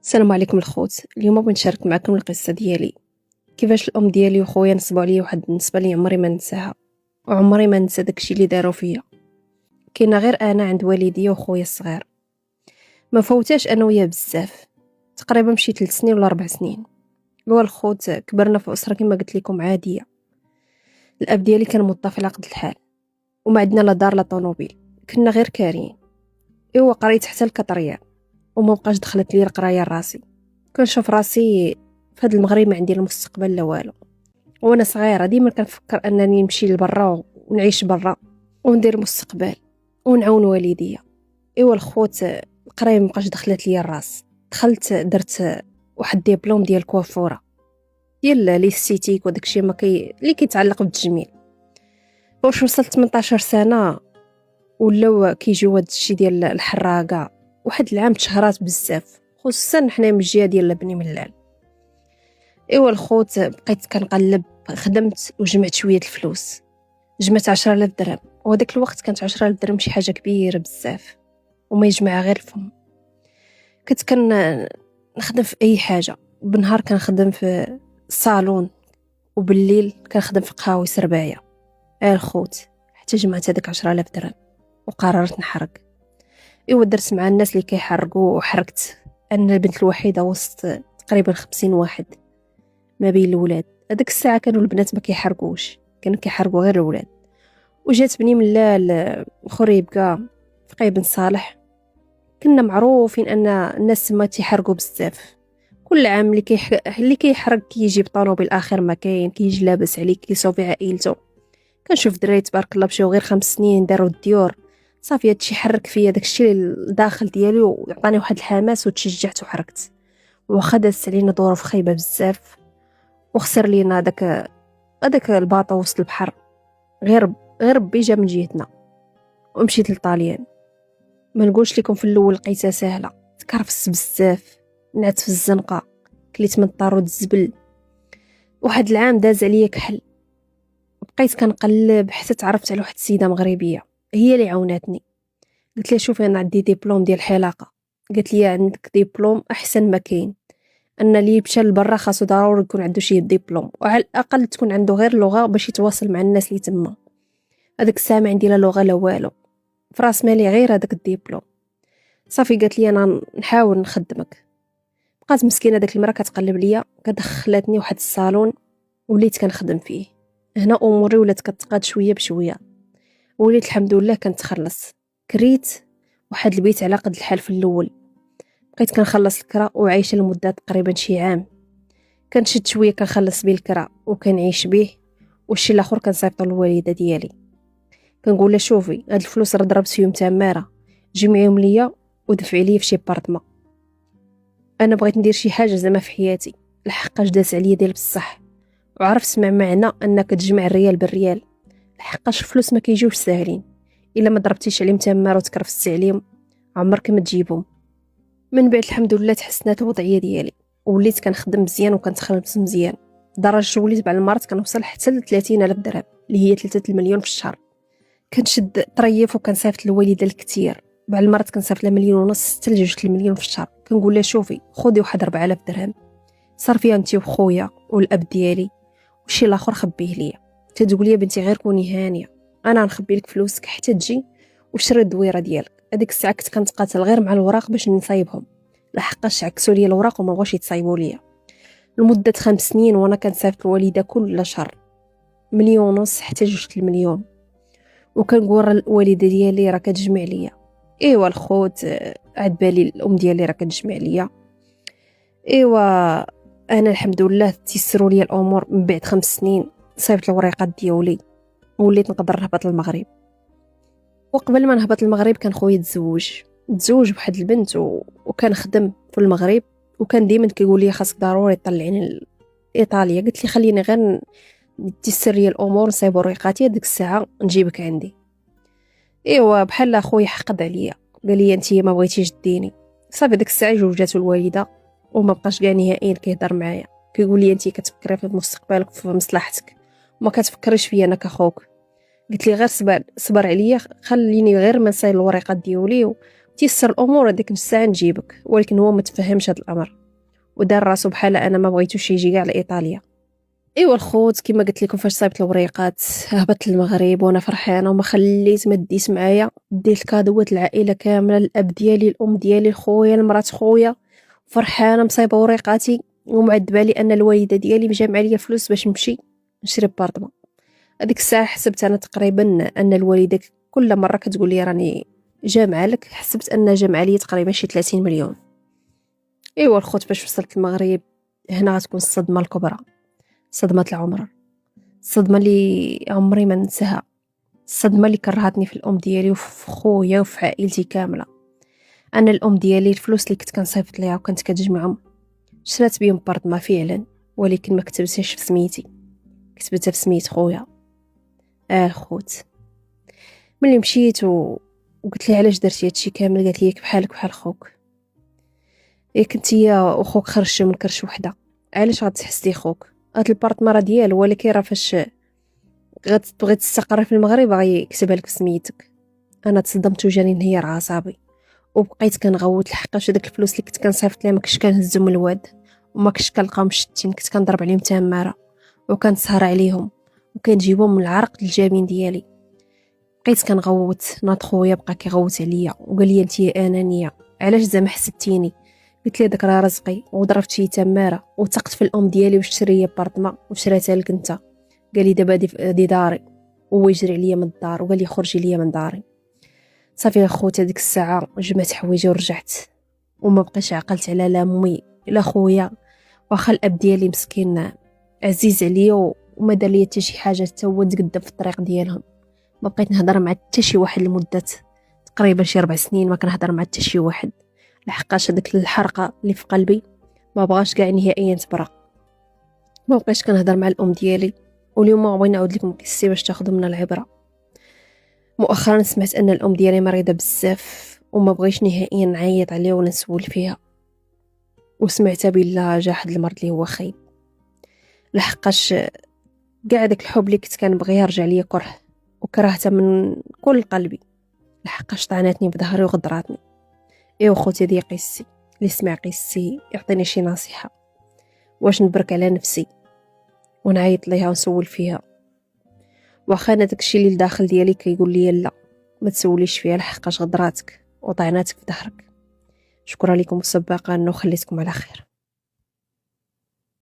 السلام عليكم الخوت. اليوم بنشارك معكم القصه ديالي، كيفاش الام ديالي وخويا نصبوا عليا واحد النسبه اللي عمري ما ننساها، وعمري ما ننسى داكشي اللي داروا فيا. كاينه غير انا عند والديا وخويا الصغير، ما فوتاش انا وياه بزاف، تقريبا شي 3 سنين ولا 4 سنين. هو الخوت كبرنا في اسره كما قلت لكم عاديه. الاب ديالي كان موظف على قد الحال، وما عندنا لا دار لا طوموبيل، كنا غير كاريين. قريت حتى الكطريان، وما بقاش دخلت لي القرايه لراسي. كنشوف راسي في هذا المغرب ما عندي المستقبل لا والو. وانا صغيره ديما كنفكر انني نمشي لبرا ونعيش برا وندير مستقبل ونعاون والديا. الخوت القرايه ما بقاش دخلت لي الراس. دخلت درت واحد ديبلوم ديال كوافوره ديال ليستيتيك وداكشي اللي كيتعلق بالتجميل. واش وصلت 18 سنه ولاو كيجيو هاد الشيء ديال الحراقه. واحد العام تشهرات بزاف، خصوصا حنا من الجهه ديال بني ملال. الخوت بقيت كنقلب، خدمت وجمعت شويه الفلوس، جمعت 10,000 درهم. وهداك الوقت كانت 10,000 درهم شي حاجه كبيره بزاف وما يجمعها غير الفم. كنت نخدم في اي حاجه، بالنهار كنخدم في الصالون وبالليل كنخدم في قهاوي سربايه. الخوت حتى جمعت هذاك 10,000 درهم وقررت نحرق. درت مع الناس اللي كيحرقوا، وحرقت انا البنت الوحيده وسط تقريبا 50 واحد ما بين الولاد. هذيك الساعه كانوا البنات ما كيحرقوش، كانوا كيحرقوا غير الولاد. وجات بني ملال خريبكا في قاي بن صالح. كنا معروفين ان الناس ما تيحرقوا بزاف. كل عام اللي كيحرق كيجي بطونوبيل اخر ما كاين، كيجي لاباس عليك، كيصوفي عائلته. كنشوف دراري تبارك الله مشاو غير 5 سنين داروا الديور صافي. هادشي حرك فيا داكشي الداخل ديالي وعطاني واحد الحماس وتشجعت وحركت. واخا دازت علينا ظروف خايبه بزاف وخسر لينا هذاك الباطو وسط البحر، غير ربي جا من جهتنا. ومشيت لطاليان. ما نقولش لكم في الاول لقيتها سهله، تكرفس بزاف، نعت في الزنقه، كليت من الطارود الزبل. واحد العام داز عليا كحل، بقيت كنقلب حتى تعرفت على واحد السيده مغربيه هي اللي عاوناتني. قلت لها شوفي انا عندي ديبلوم ديال الحلاقه. قالت لي عندك ديبلوم احسن ما كاين، ان اللي مشى لبرا خاصو ضروري يكون عنده شي ديبلوم، وعلى الاقل تكون عنده غير لغه باش يتواصل مع الناس اللي تما. هذاك الساعه ما عندي لا لغه لا والو، فراس مالي غير هذاك الديبلوم. صافي قالت لي انا نحاول نخدمك. بقات مسكينه داك المراه كتقلب ليا، كدخلاتني واحد الصالون وليت كنخدم فيه. هنا اموري ولات كتقاد شويه بشويه، وليت الحمد لله كنتخلص. كريت واحد البيت على قد الحال في الاول، بقيت كنخلص الكرا وعايشه لمده تقريبا شي عام. كنشد شويه كنخلص بيه الكرا وكنعيش به، والشي الاخر كنصيفطو للوالده ديالي. كنقول لها شوفي هاد الفلوس راه ضربت فيهم تماره، جمعيهم ليا ودفعي لي في شي بارطما. انا بغيت ندير شي حاجه زعما في حياتي، لحقاش داز عليا ديال بصح، وعرفت معنى انك تجمع الريال بالريال. لحقاش الفلوس ما كيجيوش ساهلين، الا ما ضربتيش عليهم تماره وتكرفستي عليهم عمرك ما تجيبهم. من بعد الحمد لله تحسنات الوضعيه ديالي، وليت كنخدم مزيان وكنتخلص مزيان، لدرجه وليت بعض المرات كنوصل حتى ل 30,000 درهم اللي هي 3 المليون في الشهر. كنشد طريف وكنصيفط للوالده الكثير، بعض المرات كنصيفط لها 1,500,000 حتى ل 2 المليون في الشهر. كنقول لها شوفي خذي واحد 4,000 درهم صرفيها انت وخويا والاب ديالي، والشي الاخر خبيه ليا. تتقول لي بنتي غير كوني هانيه، انا نخبي لك فلوسك حتى تجي وشري الدويره ديالك. هذيك الساعه كنت كنتقاتل غير مع الوراق باش نصايبهم، لحقاش عكسوا لي الوراق وما بغاوش يتصايبوا ليا لمده 5 سنين. وانا كنصيفط الوالده كل شهر 1,500,000 حتى 2 المليون، وكنقول الوالده ديالي راه كتجمع ليا. الخوت عاد بالي الام ديالي راه كتجمع ليا. انا الحمد لله تيسروا لي الامور. من بعد 5 سنين صيفط الوريقات ديالي وليت نقدر نهبط للمغرب. وقبل ما نهبط المغرب كان خويا تزوج بواحد البنت وكان خدم في المغرب، وكان ديما كيقول لي خاصك ضروري تطلعيني لايطاليا. قلت لي خليني غير تيسر لي الامور نصايب وريقاتي ديك الساعه نجيبك عندي. بحال اخويا حقد عليا، قال لي انت ما بغيتيش ديني. صافي ديك الساعه جوجاتو الوالده وما بقاش كاع نهائيا كيهضر معايا. كيقول لي انت كتفكري في مستقبلك وفي مصلحتك وما كتفكريش فيا انا كاخوك. قلت لي غير صبر عليا، خليني غير ما نصايب الوريقات ديالي تيسر الامور هذيك الساعه نجيبك، ولكن هو ما تفهمش هذا الامر ودار راسو بحال انا ما بغيتوش يجي كاع لايطاليا. ايوا الخوت كما قلت لكم فاش صايبت الوريقات هبطت للمغرب وانا فرحانه وما خليت ما ديت معايا، ديت الكادوات العائله كامله، الاب ديالي، الام ديالي، خويا، المرات خويا، فرحانه مصايبه وريقاتي ومعذبه لي ان الوالده ديالي مجمعه ليا فلوس باش نمشي نشري بارطمون. هذيك الساعه حسبت انا تقريبا ان الوالده كل مره كتقول لي راني جامعه لك، حسبت ان جامعه لي تقريبا شي 30 مليون. ايوا الخوت فاش وصلت المغرب هنا غتكون الصدمه الكبرى، صدمه العمر، الصدمه اللي عمري ما ننساها، الصدمه اللي كرهتني في الام ديالي وفي خويا وفي عائلتي كامله. انا الام ديالي الفلوس اللي كنت كنصيفط ليها وكنت كتجمعهم شرات بهم بارطما فعلا، ولكن ما كتبتهاش في سميتي، كتبتها في سميت خويا. خوت ملي مشيت وقلت لي علاش درتي هادشي كامل، قالت لي بحالك بحال خوك، ياك انتيا وخوك خرجتوا من كرش وحده، علاش غتحسدي خوك؟ هاد البارطما راه ديالو، ولكن راه فاش غتبغي تستقر في المغرب غيكتبها لك بسميتك. انا تصدمت وجاني انهيار عصبي وبقيت كنغوت لحقاش داك الفلوس اللي كنت كنصيفط ليه ما كنتش كنهزهم من الواد وما كنتش كنلقاهم مشتين، كنت كنضرب عليهم تماره وكنسهر عليهم وكنجيبهم من العرق الجبين ديالي. بقيت كنغوت، ناض خويا بقى كيغوت عليا وقال لي انتي انانيه، علاش زعما حسدتيني؟ قلت لي داك راه رزقي وضربت شي تماره وثقت في الام ديالي واش تشري لي بارطما وشريتها لك انت. قال لي دابا دي داري، هو يجري عليا من الدار وقال لي خرجي ليا من داري. صافي يا خوتي هذيك الساعه جمعت حوايجي ورجعت وما بقيتش عقلت على لا امي لا خويا، واخا الاب ديالي مسكين عزيز عليا وما دار لي حتى شي حاجه حتى هو تقدم في الطريق ديالهم. ما بقيت نهضر مع حتى شي واحد لمده تقريبا شي 4 سنين، ما كنهضر مع حتى شي واحد لحقاش هذيك الحرقه اللي في قلبي ما بغاش كاع نهائيا تبرى. ما بقيتش كنهضر مع الام ديالي، واليوم بغيت نعاود لكم قصتي باش تاخذوا منها العبره. مؤخرا سمعت ان الام ديالي مريضه بزاف وما بغيتش نهائيا نعيط عليها ولا نسول فيها، وسمعتها بلا جا حد المرض اللي هو خايب، لحقاش كاع داك الحب اللي كنت كنبغيها رجع ليا كره وكرهتها من كل قلبي، لحقاش طعناتني بظهري وغدراتني. ايوا خوتي هذه قصتي، اللي سمع قصتي يعطيني شي نصيحه واش نبرك على نفسي ونعيط ليها ونسول فيها، واخا انا داكشي اللي الداخل ديالي كيقول لي لا ما تسوليش فيها لحقاش غدراتك وطعناتك في ظهرك. شكرا لكم مسبقا وخليتكم على خير.